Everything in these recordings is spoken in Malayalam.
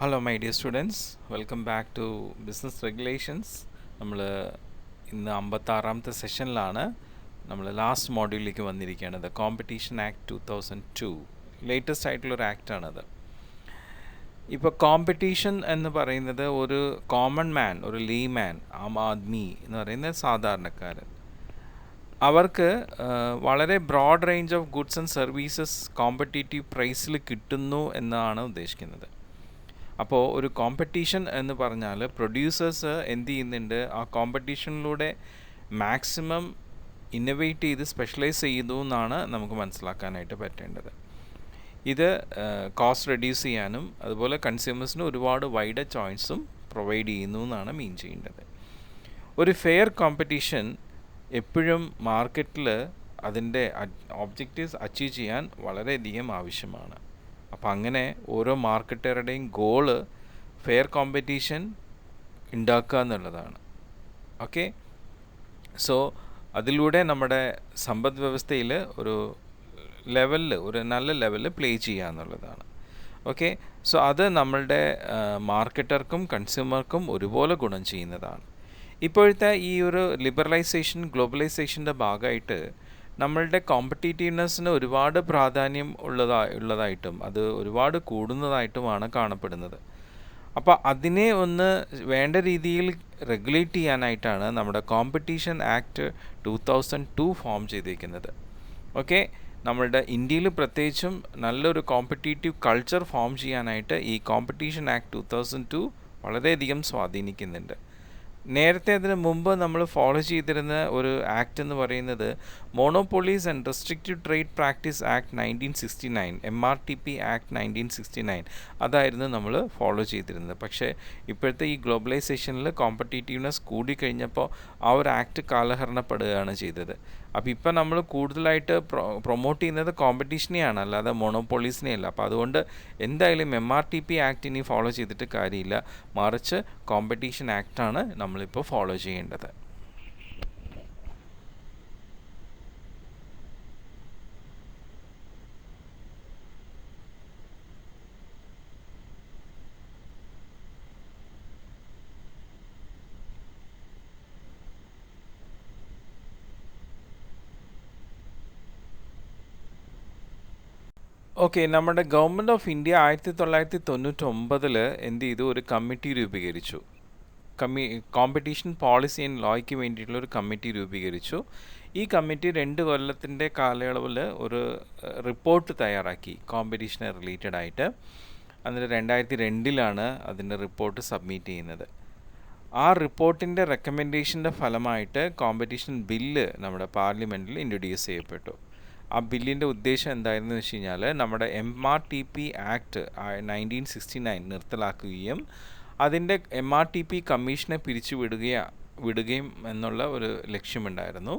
Hello, my dear students. Welcome back to Business Regulations. നമ്മൾ ഇന്ന് 56ാമത്തെ സെഷനിലാണ്. നമ്മൾ ലാസ്റ്റ് മോഡ്യൂളിലേക്ക് വന്നിരിക്കുകയാണ്. കോമ്പറ്റീഷൻ ആക്ട് 2002 ലേറ്റസ്റ്റ് ആയിട്ടുള്ളൊരു ആക്റ്റാണത്. ഇപ്പോൾ കോമ്പറ്റീഷൻ എന്ന് പറയുന്നത് ഒരു കോമൺ മാൻ, ഒരു ലീമാൻ, ആം ആദ്മി എന്ന് പറയുന്ന സാധാരണക്കാരൻ, അവർക്ക് വളരെ broad range of goods and services competitive പ്രൈസിൽ കിട്ടുന്നു എന്നാണ് ഉദ്ദേശിക്കുന്നത്. അപ്പോൾ ഒരു കോമ്പറ്റീഷൻ എന്ന് പറഞ്ഞാൽ പ്രൊഡ്യൂസേഴ്സ് എന്ത് ചെയ്യുന്നുണ്ട്, ആ കോമ്പറ്റീഷനിലൂടെ മാക്സിമം ഇന്നൊവേറ്റ് ചെയ്ത് സ്പെഷ്യലൈസ് ചെയ്യുന്നു എന്നാണ് നമുക്ക് മനസ്സിലാക്കാനായിട്ട് പറ്റേണ്ടത്. ഇത് കോസ്റ്റ് റെഡ്യൂസ് ചെയ്യാനും അതുപോലെ കൺസ്യൂമേഴ്സിന് ഒരുപാട് വൈഡ് ചോയ്സും പ്രൊവൈഡ് ചെയ്യുന്നു എന്നാണ് മീൻ ചെയ്യേണ്ടത്. ഒരു ഫെയർ കോമ്പറ്റീഷൻ എപ്പോഴും മാർക്കറ്റിൽ അതിൻ്റെ ഒബ്ജക്റ്റീവ്സ് അച്ചീവ് ചെയ്യാൻ വളരെയധികം ആവശ്യമാണ്. അപ്പം അങ്ങനെ ഓരോ മാർക്കറ്ററുടെയും ഗോള് ഫെയർ കോമ്പറ്റീഷൻ ഉണ്ടാക്കുക എന്നുള്ളതാണ്. ഓക്കെ, സോ അതിലൂടെ നമ്മുടെ സമ്പദ് വ്യവസ്ഥയിൽ ഒരു ലെവലിൽ, ഒരു നല്ല ലെവലിൽ പ്ലേ ചെയ്യുക എന്നുള്ളതാണ്. ഓക്കെ, സോ അത് നമ്മളുടെ മാർക്കറ്റർക്കും കൺസ്യൂമർക്കും ഒരുപോലെ ഗുണം ചെയ്യുന്നതാണ്. ഇപ്പോഴത്തെ ഈ ഒരു ലിബറലൈസേഷൻ, ഗ്ലോബലൈസേഷൻ്റെ ഭാഗമായിട്ട് നമ്മളുടെ കോമ്പറ്റീറ്റീവ്നെസ്സിന് ഒരുപാട് പ്രാധാന്യം ഉള്ളതായിട്ടും അത് ഒരുപാട് കൂടുന്നതായിട്ടുമാണ് കാണപ്പെടുന്നത്. അപ്പോൾ അതിനെ ഒന്ന് വേണ്ട രീതിയിൽ റെഗുലേറ്റ് ചെയ്യാനായിട്ടാണ് നമ്മുടെ കോമ്പറ്റീഷൻ ആക്ട് 2002 ഫോം ചെയ്തിരിക്കുന്നത്. ഓക്കെ, നമ്മളുടെ ഇന്ത്യയിൽ പ്രത്യേകിച്ചും നല്ലൊരു കോമ്പറ്റീറ്റീവ് കൾച്ചർ ഫോം ചെയ്യാനായിട്ട് ഈ കോമ്പറ്റീഷൻ ആക്ട് 2002 വളരെയധികം സ്വാധീനിക്കുന്നുണ്ട്. നേരത്തെ അതിന് മുമ്പ് നമ്മൾ ഫോളോ ചെയ്തിരുന്ന ഒരു ആക്ട് എന്ന് പറയുന്നത് monopolies and restrictive trade practice act 1969, MRTP act 1969 അതായിരുന്നു നമ്മൾ ഫോളോ ചെയ്തിരുന്നത്. പക്ഷേ ഇപ്പോഴത്തെ ഈ ഗ്ലോബലൈസേഷനിൽ കോമ്പറ്റീറ്റീവ്നെസ് കൂടിക്കഴിഞ്ഞപ്പോൾ ആ ഒരു ആക്ട് കാലഹരണപ്പെടുകയാണ് ചെയ്തത്. അപ്പോൾ ഇപ്പം നമ്മൾ കൂടുതലായിട്ട് പ്രൊമോട്ട് ചെയ്യുന്നത് കോമ്പറ്റീഷനെയാണ്, അല്ലാതെ മോണോപ്പൊളീസിനെയല്ല. അപ്പോൾ അതുകൊണ്ട് എന്തായാലും MRTP ആക്ട് ഇനി ഫോളോ ചെയ്തിട്ട് കാര്യമില്ല, മറിച്ച് കോമ്പറ്റീഷൻ ആക്ടാണ് നമ്മളിപ്പോൾ ഫോളോ ചെയ്യേണ്ടത്. ഓക്കെ, നമ്മുടെ ഗവൺമെൻറ് ഓഫ് ഇന്ത്യ 1999 എന്ത് ചെയ്തു, ഒരു കമ്മിറ്റി രൂപീകരിച്ചു. കോമ്പറ്റീഷൻ പോളിസി ആൻഡ് ലോയ്ക്ക് വേണ്ടിയിട്ടുള്ള ഒരു കമ്മിറ്റി രൂപീകരിച്ചു. ഈ കമ്മിറ്റി 2 കൊല്ലത്തിൻ്റെ കാലയളവിൽ ഒരു റിപ്പോർട്ട് തയ്യാറാക്കി കോമ്പറ്റീഷനെ റിലേറ്റഡ് ആയിട്ട്. എന്നിട്ട് 2002 അതിൻ്റെ റിപ്പോർട്ട് സബ്മിറ്റ് ചെയ്യുന്നത്. ആ റിപ്പോർട്ടിൻ്റെ റെക്കമെൻഡേഷൻ്റെ ഫലമായിട്ട് കോമ്പറ്റീഷൻ ബില്ല് നമ്മുടെ പാർലമെൻറ്റിൽ ഇൻട്രൊഡ്യൂസ് ചെയ്യപ്പെട്ടു. ആ ബില്ലിൻ്റെ ഉദ്ദേശം എന്തായിരുന്നു വെച്ച് കഴിഞ്ഞാൽ നമ്മുടെ MRTP ആക്ട് 1969 നിർത്തലാക്കുകയും അതിൻ്റെ MRTP കമ്മീഷനെ വിടുകയും എന്നുള്ള ഒരു ലക്ഷ്യമുണ്ടായിരുന്നു.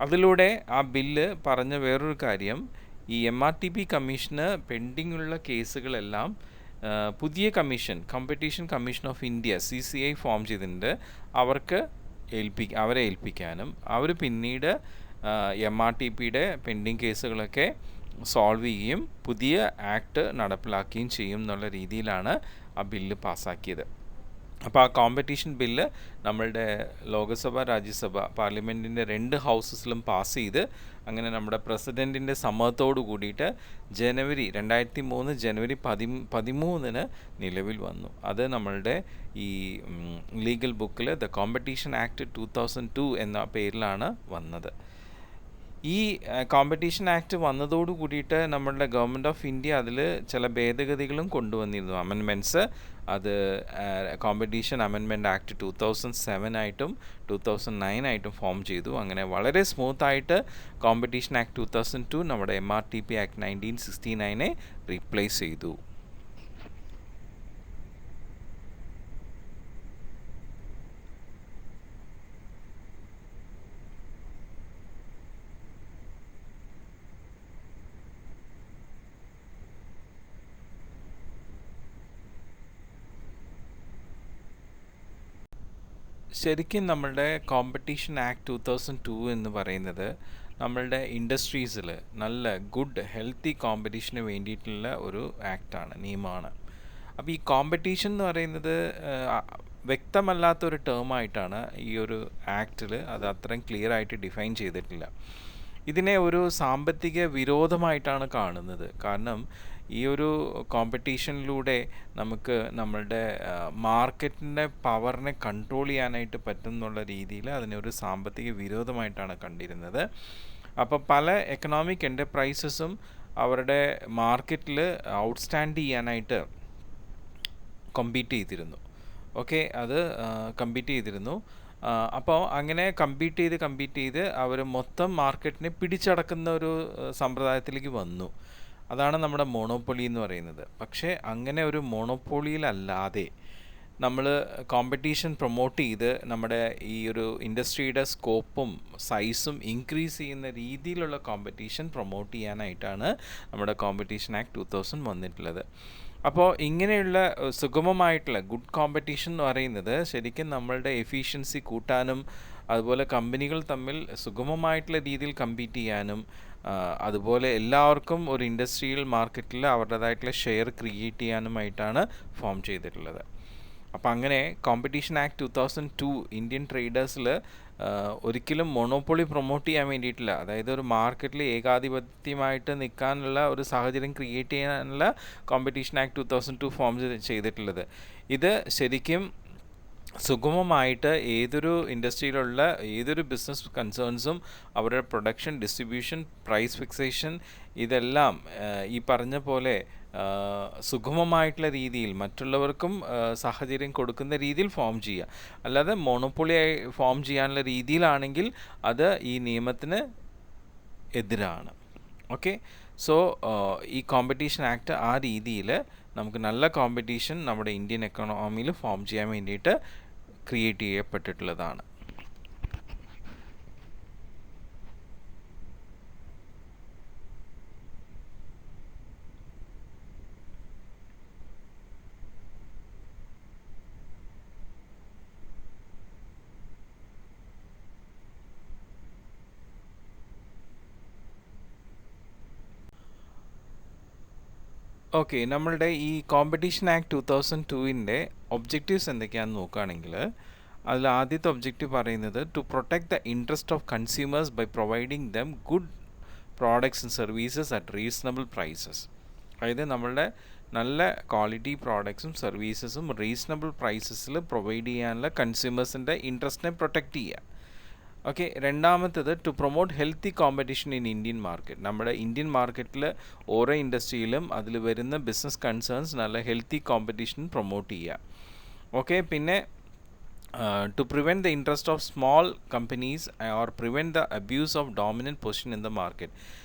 അതിലൂടെ ആ ബില്ല് പറഞ്ഞ വേറൊരു കാര്യം, ഈ MRTP കമ്മീഷന് പെൻഡിങ് ഉള്ള കേസുകളെല്ലാം പുതിയ commission, competition commission of India CCI form ചെയ്തിട്ടുണ്ട്, അവരെ ഏൽപ്പിക്കാനും അവർ പിന്നീട് MRTPയുടെ പെൻഡിങ് കേസുകളൊക്കെ സോൾവ് ചെയ്യുകയും പുതിയ ആക്ട് നടപ്പിലാക്കുകയും ചെയ്യും എന്നുള്ള രീതിയിലാണ് ആ ബില്ല് പാസ്സാക്കിയത്. അപ്പോൾ ആ കോമ്പറ്റീഷൻ ബില്ല് നമ്മളുടെ ലോകസഭ, രാജ്യസഭ, പാർലമെൻറ്റിൻ്റെ 2 ഹൗസസിലും പാസ് ചെയ്ത് അങ്ങനെ നമ്മുടെ പ്രസിഡൻറ്റിൻ്റെ സമ്മതത്തോടു കൂടിയിട്ട് 2003 ജനുവരി 13 നിലവിൽ വന്നു. അത് നമ്മളുടെ ഈ ലീഗൽ ബുക്കിൽ ദ കോമ്പറ്റീഷൻ ആക്ട് 2002 എന്ന പേരിലാണ് വന്നത്. ഈ കോമ്പറ്റീഷൻ ആക്ട് വന്നതോടു കൂടിയിട്ട് നമ്മളുടെ ഗവൺമെൻറ് ഓഫ് ഇന്ത്യ അതിൽ ചില ഭേദഗതികളും കൊണ്ടുവന്നിരുന്നു, അമെൻമെൻറ്റ്സ്. അത് കോമ്പറ്റീഷൻ അമെൻമെൻറ്റ് ആക്ട് 2007 ആയിട്ടും 2009 ആയിട്ടും ഫോം ചെയ്തു. അങ്ങനെ വളരെ സ്മൂത്തായിട്ട് കോമ്പറ്റീഷൻ ആക്ട് 2002 നമ്മുടെ MRTP ആക്ട് 1969 റീപ്ലേസ് ചെയ്തു. ശരിക്കും നമ്മളുടെ കോമ്പറ്റീഷൻ ആക്ട് 2002 എന്ന് പറയുന്നത് നമ്മളുടെ ഇൻഡസ്ട്രീസിൽ നല്ല ഗുഡ് ഹെൽത്തി കോമ്പറ്റീഷന് വേണ്ടിയിട്ടുള്ള ഒരു ആക്റ്റാണ്, നിയമമാണ്. അപ്പോൾ ഈ കോമ്പറ്റീഷൻ എന്ന് പറയുന്നത് വ്യക്തമല്ലാത്തൊരു ടേമായിട്ടാണ് ഈ ഒരു ആക്റ്റിൽ അത് അത്രയും ക്ലിയർ ആയിട്ട് ഡിഫൈൻ ചെയ്തിട്ടില്ല. ഇതിനെ ഒരു സാമ്പത്തിക വിരോധമായിട്ടാണ് കാണുന്നത്. കാരണം ഈ ഒരു കോമ്പറ്റീഷനിലൂടെ നമുക്ക് നമ്മളുടെ മാർക്കറ്റിൻ്റെ പവറിനെ കൺട്രോൾ ചെയ്യാനായിട്ട് പറ്റും എന്നുള്ള രീതിയിൽ അതിനെ ഒരു സാമ്പത്തിക വിരോധമായിട്ടാണ് കണ്ടിരുന്നത്. അപ്പോൾ പല എക്കണോമിക് എൻ്റർപ്രൈസസും അവരുടെ മാർക്കറ്റിൽ ഔട്ട്സ്റ്റാൻഡ് ചെയ്യാനായിട്ട് കമ്പീറ്റ് ചെയ്തിരുന്നു. അത് കമ്പീറ്റ് ചെയ്തിരുന്നു. അപ്പോൾ അങ്ങനെ കമ്പീറ്റ് ചെയ്ത് അവർ മൊത്തം മാർക്കറ്റിനെ പിടിച്ചടക്കുന്ന ഒരു സമ്പ്രദായത്തിലേക്ക് വന്നു. അതാണ് നമ്മുടെ മോണോപ്പൊളി എന്ന് പറയുന്നത്. പക്ഷേ അങ്ങനെ ഒരു മോണോപ്പൊളിയിലല്ലാതെ നമ്മൾ കോമ്പറ്റീഷൻ പ്രൊമോട്ട് ചെയ്ത് നമ്മുടെ ഈ ഒരു ഇൻഡസ്ട്രിയുടെ സ്കോപ്പും സൈസും ഇൻക്രീസ് ചെയ്യുന്ന രീതിയിലുള്ള കോമ്പറ്റീഷൻ പ്രൊമോട്ട് ചെയ്യാനായിട്ടാണ് നമ്മുടെ കോമ്പറ്റീഷൻ ആക്ട് 2000 വന്നിട്ടുള്ളത്. അപ്പോൾ ഇങ്ങനെയുള്ള സുഗമമായിട്ടുള്ള ഗുഡ് കോമ്പറ്റീഷൻ എന്ന് പറയുന്നത് ശരിക്കും നമ്മളുടെ എഫിഷ്യൻസി കൂട്ടാനും അതുപോലെ കമ്പനികൾ തമ്മിൽ സുഗമമായിട്ടുള്ള രീതിയിൽ കമ്പീറ്റ് ചെയ്യാനും അതുപോലെ എല്ലാവർക്കും ഒരു ഇൻഡസ്ട്രിയൽ മാർക്കറ്റിൽ അവരുടേതായിട്ടുള്ള ഷെയർ ക്രിയേറ്റ് ചെയ്യാനുമായിട്ടാണ് ഫോം ചെയ്തിട്ടുള്ളത്. അപ്പോൾ അങ്ങനെ കോമ്പറ്റീഷൻ ആക്ട് 2002 ഇന്ത്യൻ ട്രേഡേഴ്സിൽ ഒരിക്കലും മൊണോപ്പൊളി പ്രൊമോട്ട് ചെയ്യാൻ വേണ്ടിയിട്ടില്ല. അതായത് ഒരു മാർക്കറ്റിൽ ഏകാധിപത്യമായിട്ട് നിൽക്കാനുള്ള ഒരു സാഹചര്യം ക്രിയേറ്റ് ചെയ്യാനുള്ള കോമ്പറ്റീഷൻ ആക്ട് 2002 ഫോം ചെയ്തിട്ടുള്ളത്. ഇത് ശരിക്കും സുഗമമായിട്ട് ഏതൊരു ഇൻഡസ്ട്രിയിലുള്ള ഏതൊരു ബിസിനസ് കൺസേൺസും അവരുടെ പ്രൊഡക്ഷൻ, ഡിസ്ട്രിബ്യൂഷൻ, പ്രൈസ് ഫിക്സേഷൻ ഇതെല്ലാം ഈ പറഞ്ഞ പോലെ സുഗമമായിട്ടുള്ള രീതിയിൽ മറ്റുള്ളവർക്കും സാഹചര്യം കൊടുക്കുന്ന രീതിയിൽ ഫോം ചെയ്യുക. അല്ലാതെ മോണോപ്പൊളിയായി ഫോം ചെയ്യാനുള്ള രീതിയിലാണെങ്കിൽ അത് ഈ നിയമത്തിന് എതിരാണ്. ഓക്കെ, സോ ഈ കോമ്പറ്റീഷൻ ആക്ട് ആ രീതിയിൽ നമുക്ക് നല്ല കോമ്പറ്റീഷൻ നമ്മുടെ ഇന്ത്യൻ എക്കണോമിയിൽ ഫോം ചെയ്യാൻ വേണ്ടിയിട്ട് ക്രിയേറ്റ് ചെയ്യപ്പെട്ടിട്ടുള്ളതാണ്. ഓക്കെ, നമ്മളുടെ ഈ കോമ്പറ്റീഷൻ ആക്ട് 2002 ഒബ്ജക്റ്റീവ്സ് എന്തൊക്കെയാണെന്ന് നോക്കുകയാണെങ്കിൽ അതിൽ ആദ്യത്തെ ഒബ്ജക്റ്റീവ് പറയുന്നത് to protect the interest of consumers by providing them good products and services at reasonable prices. അതായത് നമ്മളുടെ നല്ല ക്വാളിറ്റി പ്രോഡക്ട്സും സർവീസസും റീസണബിൾ പ്രൈസസിൽ പ്രൊവൈഡ് ചെയ്യാനുള്ള കൺസ്യൂമേഴ്സിൻ്റെ ഇൻട്രസ്റ്റിനെ പ്രൊട്ടക്റ്റ് ചെയ്യുക. ഓക്കെ, രണ്ടാമത്തേത് to promote healthy competition in Indian market. നമ്മുടെ ഇന്ത്യൻ മാർക്കറ്റിൽ ഓരോ ഇൻഡസ്ട്രിയിലും അതിൽ വരുന്ന ബിസിനസ് കൺസേൺസ് നല്ല ഹെൽത്തി കോമ്പറ്റീഷൻ പ്രൊമോട്ട് ചെയ്യുക. ഓക്കെ, പിന്നെ to prevent the interest of small companies or prevent the abuse of dominant position in the market.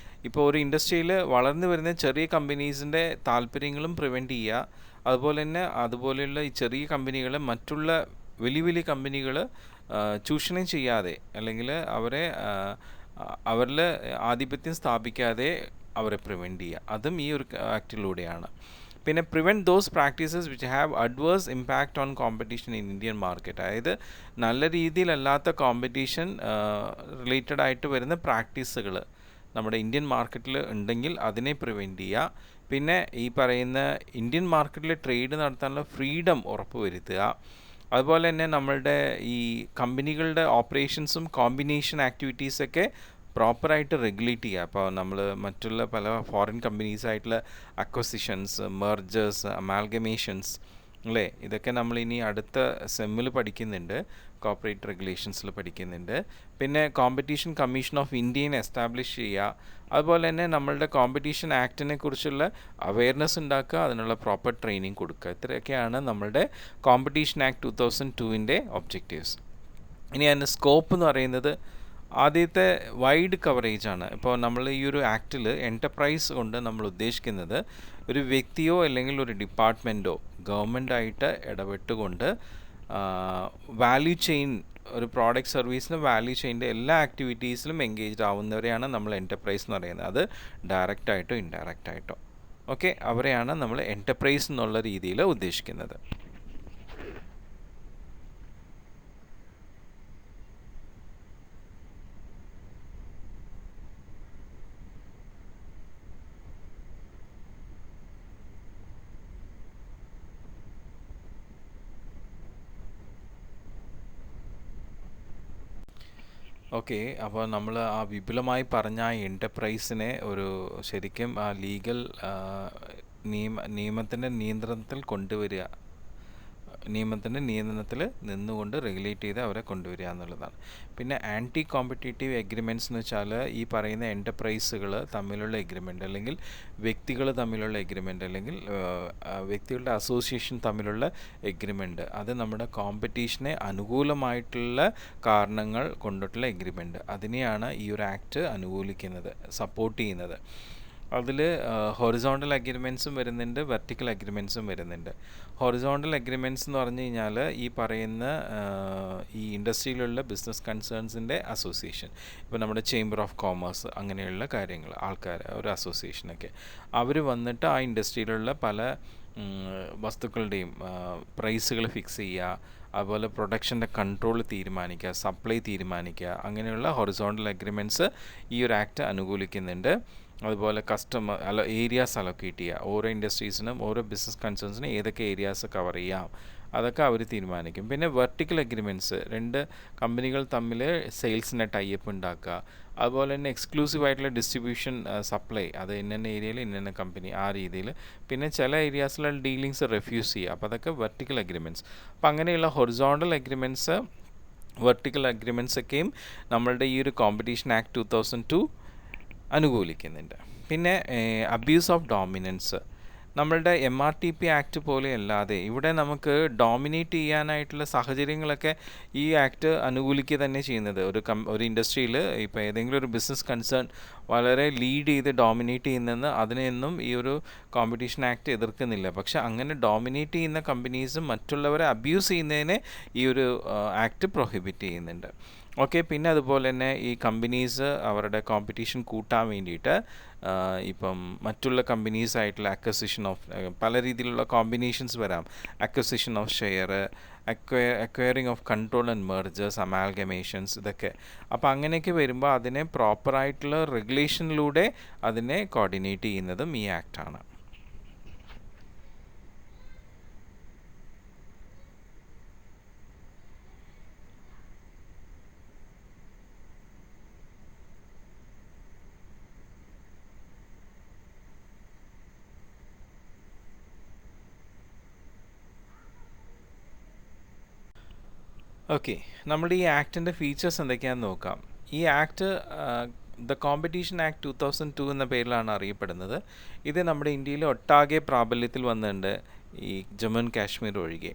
ഇപ്പോൾ ഒരു ഇൻഡസ്ട്രിയിൽ വളർന്നു വരുന്ന ചെറിയ കമ്പനീസിൻ്റെ താല്പര്യങ്ങളും പ്രിവെൻറ്റ് ചെയ്യുക. അതുപോലെ തന്നെ അതുപോലെയുള്ള ഈ ചെറിയ കമ്പനികൾ മറ്റുള്ള വലിയ വലിയ കമ്പനികൾ ചൂഷണം ചെയ്യാതെ അല്ലെങ്കിൽ അവരിൽ ആധിപത്യം സ്ഥാപിക്കാതെ അവരെ പ്രിവെൻറ്റ് ചെയ്യുക. അതും ഈ ഒരു ആക്ടിലൂടെയാണ്. പിന്നെ prevent those practices which have adverse impact on competition in Indian market. അതായത് നല്ല രീതിയിലല്ലാത്ത കോമ്പറ്റീഷൻ റിലേറ്റഡ് ആയിട്ട് വരുന്ന പ്രാക്ടീസുകൾ നമ്മുടെ ഇന്ത്യൻ മാർക്കറ്റിൽ ഉണ്ടെങ്കിൽ അതിനെ പ്രിവെൻറ്റ് ചെയ്യുക. പിന്നെ ഈ പറയുന്ന ഇന്ത്യൻ മാർക്കറ്റിൽ ട്രേഡ് നടത്താനുള്ള ഫ്രീഡം ഉറപ്പുവരുത്തുക. അതുപോലെ തന്നെ നമ്മളുടെ ഈ കമ്പനികളുടെ ഓപ്പറേഷൻസും കോമ്പിനേഷൻ ആക്ടിവിറ്റീസൊക്കെ പ്രോപ്പറായിട്ട് റെഗുലേറ്റ് ചെയ്യുക. അപ്പോൾ നമ്മൾ മറ്റുള്ള പല ഫോറിൻ കമ്പനീസായിട്ടുള്ള അക്വസിഷൻസ്, മെർജേഴ്സ്, അമാൽഗമേഷൻസ് അല്ലേ, ഇതൊക്കെ നമ്മളിനി അടുത്ത സെമ്മിൽ പഠിക്കുന്നുണ്ട്, കോർപ്പറേറ്റ് റെഗുലേഷൻസിൽ പഠിക്കുന്നുണ്ട്. പിന്നെ കോമ്പറ്റീഷൻ കമ്മീഷൻ ഓഫ് ഇന്ത്യനെ എസ്റ്റാബ്ലിഷ് ചെയ്യുക. അതുപോലെ തന്നെ നമ്മളുടെ കോമ്പറ്റീഷൻ ആക്ടിനെ കുറിച്ചുള്ള അവെയർനെസ് ഉണ്ടാക്കുക, അതിനുള്ള പ്രോപ്പർ ട്രെയിനിങ് കൊടുക്കുക. ഇത്രയൊക്കെയാണ് നമ്മളുടെ കോമ്പറ്റീഷൻ ആക്ട് 2002 ഒബ്ജക്റ്റീവ്സ്. ഇനി അതിൻ്റെ സ്കോപ്പ് എന്ന് പറയുന്നത് ആദ്യത്തെ വൈഡ് കവറേജ് ആണ്. ഇപ്പോൾ നമ്മൾ ഈ ഒരു ആക്റ്റിൽ എൻ്റർപ്രൈസ് കൊണ്ട് നമ്മൾ ഉദ്ദേശിക്കുന്നത് ഒരു വ്യക്തിയോ അല്ലെങ്കിൽ ഒരു ഡിപ്പാർട്ട്മെൻറ്റോ ഗവൺമെൻറ്റായിട്ട് ഇടപെട്ടുകൊണ്ട് വാല്യൂ ചെയിൻ, ഒരു പ്രോഡക്റ്റ് സർവീസിന് വാല്യൂ ചെയിൻ്റെ എല്ലാ ആക്ടിവിറ്റീസിലും എൻഗേജ്ഡ് ആവുന്നവരെയാണ് നമ്മൾ എൻ്റർപ്രൈസ് എന്ന് പറയുന്നത്. അത് ഡയറക്റ്റായിട്ടോ ഇൻഡയറക്റ്റായിട്ടോ ഓക്കെ, അവരെയാണ് നമ്മൾ എൻ്റർപ്രൈസ് എന്നുള്ള രീതിയിൽ ഉദ്ദേശിക്കുന്നത്. ഓക്കെ. അപ്പോൾ നമ്മൾ ആ വിപുലമായി പറഞ്ഞ ആ എൻ്റർപ്രൈസിനെ ഒരു ശരിക്കും ആ ലീഗൽ നിയമത്തിൻ്റെ നിയന്ത്രണത്തിൽ കൊണ്ടുവരിക, നിയമത്തിൻ്റെ നിയന്ത്രണത്തിൽ നിന്നുകൊണ്ട് റെഗുലേറ്റ് ചെയ്ത് അവരെ കൊണ്ടുവരിക എന്നുള്ളതാണ്. പിന്നെ ആൻറ്റി കോമ്പറ്റേറ്റീവ് എഗ്രിമെൻറ്റ്സ് എന്ന് വെച്ചാൽ ഈ പറയുന്ന എൻ്റർപ്രൈസുകൾ തമ്മിലുള്ള എഗ്രിമെൻ്റ്, അല്ലെങ്കിൽ വ്യക്തികൾ തമ്മിലുള്ള എഗ്രിമെൻ്റ്, അല്ലെങ്കിൽ വ്യക്തികളുടെ അസോസിയേഷൻ തമ്മിലുള്ള എഗ്രിമെൻ്റ്, അത് നമ്മുടെ കോമ്പറ്റീഷനെ അനുകൂലമായിട്ടുള്ള കാരണങ്ങൾ കൊണ്ടിട്ടുള്ള എഗ്രിമെൻ്റ്, അതിനെയാണ് ഈ ഒരു ആക്ട് അനുകൂലിക്കുന്നത്, സപ്പോർട്ട് ചെയ്യുന്നത്. അതിൽ ഹൊറിസോണ്ടൽ അഗ്രിമെൻറ്റ്സും വരുന്നുണ്ട്, വെർട്ടിക്കൽ അഗ്രിമെൻറ്റ്സും വരുന്നുണ്ട്. ഹൊറിസോണ്ടൽ അഗ്രിമെൻറ്റ്സ് എന്ന് പറഞ്ഞു കഴിഞ്ഞാൽ ഈ പറയുന്ന ഈ ഇൻഡസ്ട്രിയിലുള്ള ബിസിനസ് കൺസേൺസിൻ്റെ അസോസിയേഷൻ, ഇപ്പോൾ നമ്മുടെ ചേംബർ ഓഫ് കോമേഴ്സ് അങ്ങനെയുള്ള കാര്യങ്ങൾ, ആൾക്കാർ ഒരു അസോസിയേഷനൊക്കെ, അവർ വന്നിട്ട് ആ ഇൻഡസ്ട്രിയിലുള്ള പല വസ്തുക്കളുടെയും പ്രൈസുകൾ ഫിക്സ് ചെയ്യുക, അതുപോലെ പ്രൊഡക്ഷൻ്റെ കൺട്രോൾ തീരുമാനിക്കുക, സപ്ലൈ തീരുമാനിക്കുക, അങ്ങനെയുള്ള ഹൊറിസോണ്ടൽ അഗ്രിമെൻറ്റ്സ് ഈ ഒരു ആക്ട് അനുകൂലിക്കുന്നുണ്ട്. അതുപോലെ ഏരിയാസ് അലോക്കേറ്റ് ചെയ്യുക, ഓരോ ഇൻഡസ്ട്രീസിനും ഓരോ ബിസിനസ് കൺസേൺസിനും ഏതൊക്കെ ഏരിയാസ് കവർ ചെയ്യാം, അതൊക്കെ അവർ തീരുമാനിക്കും. പിന്നെ വെർട്ടിക്കൽ അഗ്രിമെൻറ്റ്സ്, രണ്ട് കമ്പനികൾ തമ്മിൽ സെയിൽസിനെ ടൈപ്പ് ഉണ്ടാക്കുക, അതുപോലെ തന്നെ എക്സ്ക്ലൂസീവ് ആയിട്ടുള്ള ഡിസ്ട്രിബ്യൂഷൻ സപ്ലൈ, അത് ഇന്ന ഏരിയയിൽ ഇന്ന കമ്പനി, ആ രീതിയിൽ. പിന്നെ ചില ഏരിയാസിലുള്ള ഡീലിങ്സ് റെഫ്യൂസ് ചെയ്യുക, അപ്പോൾ അതൊക്കെ വെർട്ടിക്കൽ അഗ്രിമെൻറ്റ്സ്. അപ്പോൾ അങ്ങനെയുള്ള ഹൊറിസോണ്ടൽ അഗ്രിമെൻറ്റ്സ്, വെർട്ടിക്കൽ അഗ്രിമെൻറ്റ്സ് ഒക്കെയും നമ്മളുടെ ഈ ഒരു കോമ്പറ്റീഷൻ ആക്ട് 2002 അനുകൂലിക്കുന്നുണ്ട്. പിന്നെ അബ്യൂസ് ഓഫ് ഡോമിനൻസ്, നമ്മളുടെ MRTP ആക്ട് പോലെ അല്ലാതെ ഇവിടെ നമുക്ക് ഡോമിനേറ്റ് ചെയ്യാനായിട്ടുള്ള സാഹചര്യങ്ങളൊക്കെ ഈ ആക്ട് അനുകൂലിക്കുക തന്നെ ചെയ്യുന്നത്. ഒരു ഇൻഡസ്ട്രിയിൽ ഇപ്പോൾ ഏതെങ്കിലും ഒരു ബിസിനസ് കൺസേൺ വളരെ ലീഡ് ചെയ്ത് ഡോമിനേറ്റ് ചെയ്യുന്നതെന്ന് അതിനെയൊന്നും ഈ ഒരു കോമ്പറ്റീഷൻ ആക്ട് എതിർക്കുന്നില്ല. പക്ഷെ അങ്ങനെ ഡോമിനേറ്റ് ചെയ്യുന്ന കമ്പനീസും മറ്റുള്ളവരെ അബ്യൂസ് ചെയ്യുന്നതിനെ ഈ ഒരു ആക്ട് പ്രൊഹിബിറ്റ് ചെയ്യുന്നുണ്ട്. ഓക്കെ. പിന്നെ അതുപോലെ തന്നെ ഈ കമ്പനീസ് അവരുടെ കോമ്പറ്റീഷൻ കൂട്ടാൻ വേണ്ടിയിട്ട് ഇപ്പം മറ്റുള്ള കമ്പനീസായിട്ടുള്ള അക്വസിഷൻ ഓഫ്, പല രീതിയിലുള്ള കോമ്പിനേഷൻസ് വരാം, acquisition of share, acquiring of control and mergers, amalgamations, ഇതൊക്കെ. അപ്പോൾ അങ്ങനെയൊക്കെ വരുമ്പോൾ അതിനെ പ്രോപ്പറായിട്ടുള്ള റെഗുലേഷനിലൂടെ അതിനെ കോർഡിനേറ്റ് ചെയ്യുന്നതും ഈ ആക്റ്റാണ്. ഓക്കെ. നമ്മുടെ ഈ ആക്ടിൻ്റെ ഫീച്ചേഴ്സ് എന്തൊക്കെയാണെന്ന് നോക്കാം. ഈ ആക്ട് ദ കോമ്പറ്റീഷൻ ആക്ട് 2002 എന്ന പേരിലാണ് അറിയപ്പെടുന്നത്. ഇത് നമ്മുടെ ഇന്ത്യയിൽ ഒട്ടാകെ പ്രാബല്യത്തിൽ വന്നിട്ടുണ്ട്, ഈ ജമ്മു ആൻഡ് കാശ്മീർ ഒഴികെ.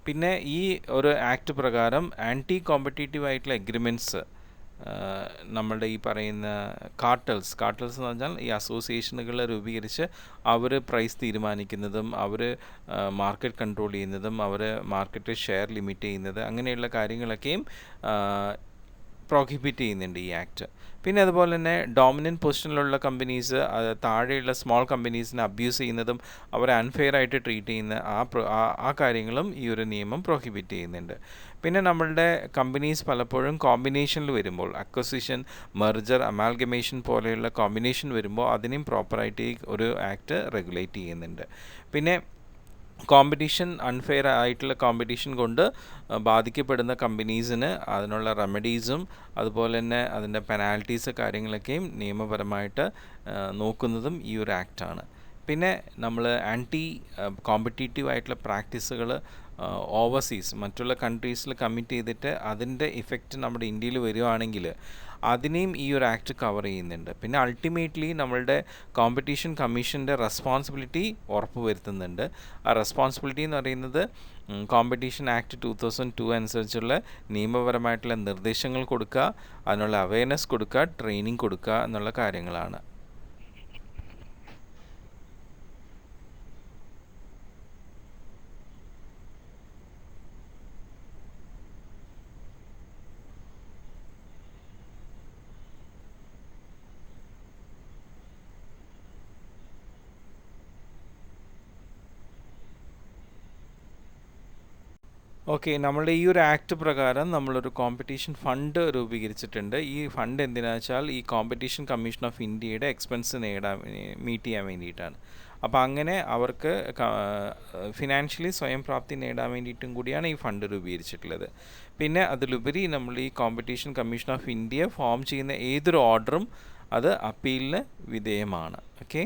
പിന്നെ ഈ ഒരു ആക്ട് പ്രകാരം ആൻറ്റി കോമ്പറ്റേറ്റീവ് ആയിട്ടുള്ള എഗ്രിമെൻറ്റ്സ്, നമ്മളുടെ ഈ പറയുന്ന കാർട്ടൽസ് എന്ന് പറഞ്ഞാൽ ഈ അസോസിയേഷനുകൾ രൂപീകരിച്ച് അവർ പ്രൈസ് തീരുമാനിക്കുന്നതും അവർ മാർക്കറ്റ് കൺട്രോൾ ചെയ്യുന്നതും അവർ മാർക്കറ്റ് ഷെയർ ലിമിറ്റ് ചെയ്യുന്നത്, അങ്ങനെയുള്ള കാര്യങ്ങളൊക്കെയും പ്രോഹിബിറ്റ് ചെയ്യുന്നുണ്ട് ഈ ആക്ട്. പിന്നെ അതുപോലെ തന്നെ ഡോമിനൻറ്റ് പൊസിഷനിലുള്ള കമ്പനീസ് താഴെയുള്ള സ്മോൾ കമ്പനീസിനെ അബ്യൂസ് ചെയ്യുന്നതും അവരെ അൺഫെയർ ആയിട്ട് ട്രീറ്റ് ചെയ്യുന്ന ആ കാര്യങ്ങളും ഈ ഒരു നിയമം പ്രോഹിബിറ്റ് ചെയ്യുന്നുണ്ട്. പിന്നെ നമ്മളുടെ കമ്പനീസ് പലപ്പോഴും കോമ്പിനേഷനിൽ വരുമ്പോൾ, അക്വസിഷൻ, മെർജർ, അമാൽഗമേഷൻ പോലെയുള്ള കോമ്പിനേഷൻ വരുമ്പോൾ അതിനെയും പ്രോപ്പറായിട്ട് ഒരു ആക്ട് റെഗുലേറ്റ് ചെയ്യുന്നുണ്ട്. പിന്നെ കോമ്പറ്റീഷൻ, അൺഫെയർ ആയിട്ടുള്ള കോമ്പറ്റീഷൻ കൊണ്ട് ബാധിക്കപ്പെടുന്ന കമ്പനീസിന് അതിനുള്ള റെമഡീസും അതുപോലെ തന്നെ അതിൻ്റെ പെനാൽറ്റീസ് കാര്യങ്ങളൊക്കെയും നിയമപരമായിട്ട് നോക്കുന്നതും ഈ ഒരു ആക്റ്റാണ്. പിന്നെ നമ്മൾ ആൻറ്റി കോമ്പറ്റേറ്റീവ് ആയിട്ടുള്ള പ്രാക്ടീസുകൾ ഓവർസീസ് മറ്റുള്ള കൺട്രീസിൽ കമ്മിറ്റ് ചെയ്തിട്ട് അതിൻ്റെ ഇഫക്റ്റ് നമ്മുടെ ഇന്ത്യയിൽ വരുവാണെങ്കിൽ അതിനെയും ഈ ഒരു ആക്ട് കവർ ചെയ്യുന്നുണ്ട്. പിന്നെ അൾട്ടിമേറ്റ്ലി നമ്മളുടെ കോമ്പറ്റീഷൻ കമ്മീഷൻ്റെ റെസ്പോൺസിബിലിറ്റി ഉറപ്പ് വരുത്തുന്നുണ്ട്. ആ റെസ്പോൺസിബിലിറ്റി എന്ന് പറയുന്നത് കോമ്പറ്റീഷൻ ആക്ട് 2002 അനുസരിച്ചുള്ള നിയമപരമായിട്ടുള്ള നിർദ്ദേശങ്ങൾ കൊടുക്കുക, അതിനുള്ള അവയർനെസ് കൊടുക്കുക, ട്രെയിനിങ് കൊടുക്കുക എന്നുള്ള കാര്യങ്ങളാണ്. ഓക്കെ. നമ്മളുടെ ഈ ഒരു ആക്ട് പ്രകാരം നമ്മളൊരു കോമ്പറ്റീഷൻ ഫണ്ട് രൂപീകരിച്ചിട്ടുണ്ട്. ഈ ഫണ്ട് എന്തിനാണെന്ന് വെച്ചാൽ ഈ കോമ്പറ്റീഷൻ കമ്മീഷൻ ഓഫ് ഇന്ത്യയുടെ എക്സ്പെൻസ് മീറ്റ് ചെയ്യാൻ വേണ്ടിയിട്ടാണ്. അപ്പോൾ അങ്ങനെ അവർക്ക് ഫിനാൻഷ്യലി സ്വയം പ്രാപ്തി നേടാൻ വേണ്ടിയിട്ടും കൂടിയാണ് ഈ ഫണ്ട് രൂപീകരിച്ചിട്ടുള്ളത്. പിന്നെ അതിലുപരി നമ്മൾ ഈ competition commission of India form ചെയ്യുന്ന ഏതൊരു ഓർഡറും അത് അപ്പീലിന് വിധേയമാണ്. ഓക്കെ.